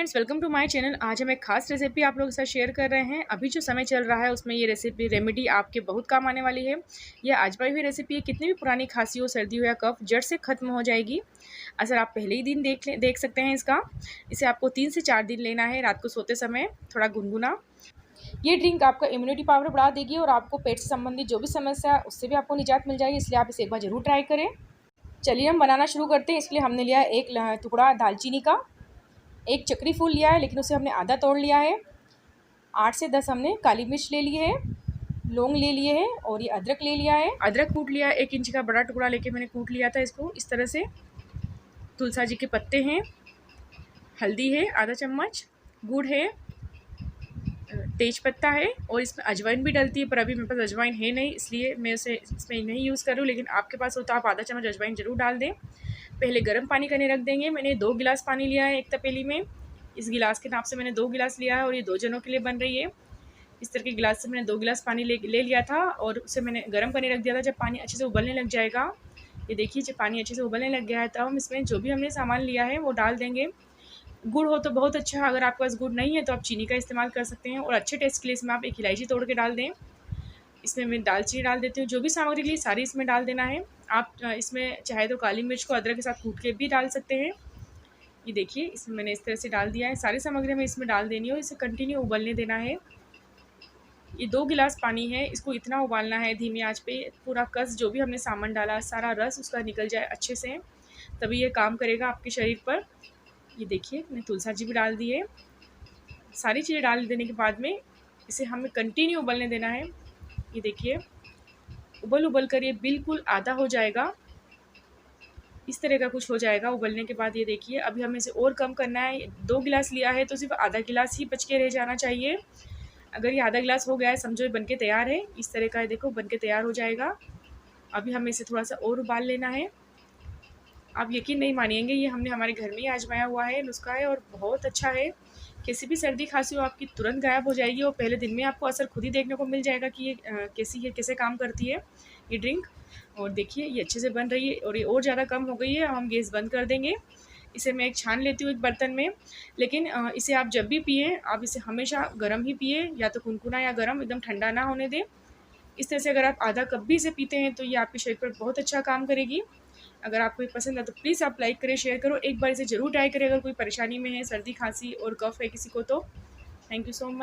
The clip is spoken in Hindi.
Friends, welcome to my channel. आज हम एक खास रेसिपी आप लोगों के साथ शेयर कर रहे हैं। अभी जो समय चल रहा है उसमें ये रेमेडी आपके बहुत काम आने वाली है। यह आजमाई हुई रेसिपी है, कितनी भी पुरानी खांसी हो, सर्दी हो या कफ जड़ से खत्म हो जाएगी। अगर आप पहले ही दिन देख सकते हैं इसका। इसे आपको 3 से 4 दिन लेना है, रात को सोते समय थोड़ा गुनगुना। ये ड्रिंक आपका इम्यूनिटी पावर बढ़ा देगी और आपको पेट से संबंधित जो भी समस्या है उससे भी आपको निजात मिल जाएगी, इसलिए आप इसे एक बार ज़रूर ट्राई करें। चलिए हम बनाना शुरू करते हैं। इसके लिए हमने लिया है एक टुकड़ा दालचीनी का, एक चक्री फूल लिया है लेकिन उसे हमने आधा तोड़ लिया है। 8 से 10 हमने काली मिर्च ले लिए है, लौंग ले लिए हैं और ये अदरक ले लिया है। अदरक कूट लिया है, 1 इंच का बड़ा टुकड़ा लेके मैंने कूट लिया था इसको इस तरह से। तुलसा जी के पत्ते हैं, हल्दी है आधा चम्मच, गुड़ है, तेज पत्ता है और इसमें अजवाइन भी डलती है, पर अभी मेरे पास अजवाइन है नहीं इसलिए मैं उसे इसमें नहीं यूज़ करूँ, लेकिन आपके पास हो तो आप आधा चम्मच अजवाइन ज़रूर डाल दें। पहले गर्म पानी करने रख देंगे। मैंने 2 गिलास पानी लिया है एक तपेली में। इस गिलास के नाप से मैंने 2 गिलास लिया है और ये 2 जनों के लिए बन रही है। इस तरह के गिलास से मैंने 2 गिलास पानी ले लिया था और उसे मैंने गर्म करने रख दिया था। जब पानी अच्छे से उबलने लग जाएगा, ये देखिए जब पानी अच्छे से उबलने लग गया है, तब हम इसमें जो भी हमने सामान लिया है वो डाल देंगे। गुड़ हो तो बहुत अच्छा है, अगर आपके पास गुड़ नहीं है तो आप चीनी का इस्तेमाल कर सकते हैं। और अच्छे टेस्ट के लिए इसमें आप एक इलायची तोड़ के डाल दें। इसमें मैं दालचीनी डाल देती हूँ। जो भी सामग्री ली सारी इसमें डाल देना है। आप इसमें चाहे तो काली मिर्च को अदरक के साथ कूट के भी डाल सकते हैं। ये देखिए इसमें मैंने इस तरह से डाल दिया है। सारी सामग्री में इसमें डाल देनी है और इसे कंटिन्यू उबलने देना है। ये 2 गिलास पानी है, इसको इतना उबालना है धीमी आंच पे, पूरा कस जो भी हमने सामान डाला सारा रस उसका निकल जाए अच्छे से, तभी ये काम करेगा आपके शरीर पर। ये देखिए मैंने तुलसा जी भी डाल दी है। सारी चीज़ें डाल देने के बाद में इसे हमें कंटिन्यू उबलने देना है। ये देखिए उबल कर ये बिल्कुल आधा हो जाएगा, इस तरह का कुछ हो जाएगा उबलने के बाद। ये देखिए अभी हमें इसे और कम करना है। 2 गिलास लिया है तो सिर्फ आधा गिलास ही बच के रह जाना चाहिए। अगर ये आधा गिलास हो गया है समझो ये बनके तैयार है। इस तरह का है, देखो बनके तैयार हो जाएगा। अभी हमें इसे थोड़ा सा और उबाल लेना है। आप यकीन नहीं मानिएंगे, ये हमने हमारे घर में ही आजमाया हुआ है नुस्खा है और बहुत अच्छा है। किसी भी सर्दी खांसी हो आपकी तुरंत गायब हो जाएगी और पहले दिन में आपको असर खुद ही देखने को मिल जाएगा कि ये कैसी है, कैसे काम करती है ये ड्रिंक। और देखिए ये अच्छे से बन रही है और ये और ज़्यादा कम हो गई है। अब हम गैस बंद कर देंगे। इसे मैं एक छान लेती हूँ एक बर्तन में, लेकिन इसे आप जब भी पिए आप इसे हमेशा गर्म ही पिए, या तो कुनकुना या गर्म, एकदम ठंडा ना होने दें। इस तरह से अगर आप आधा कप भी इसे पीते हैं तो ये आपके शरीर पर बहुत अच्छा काम करेगी। अगर आपको ये पसंद है तो प्लीज़ आप लाइक करें, शेयर करो, एक बार इसे ज़रूर ट्राई करें अगर कोई परेशानी में है, सर्दी खांसी और कफ है किसी को तो। Thank you so much.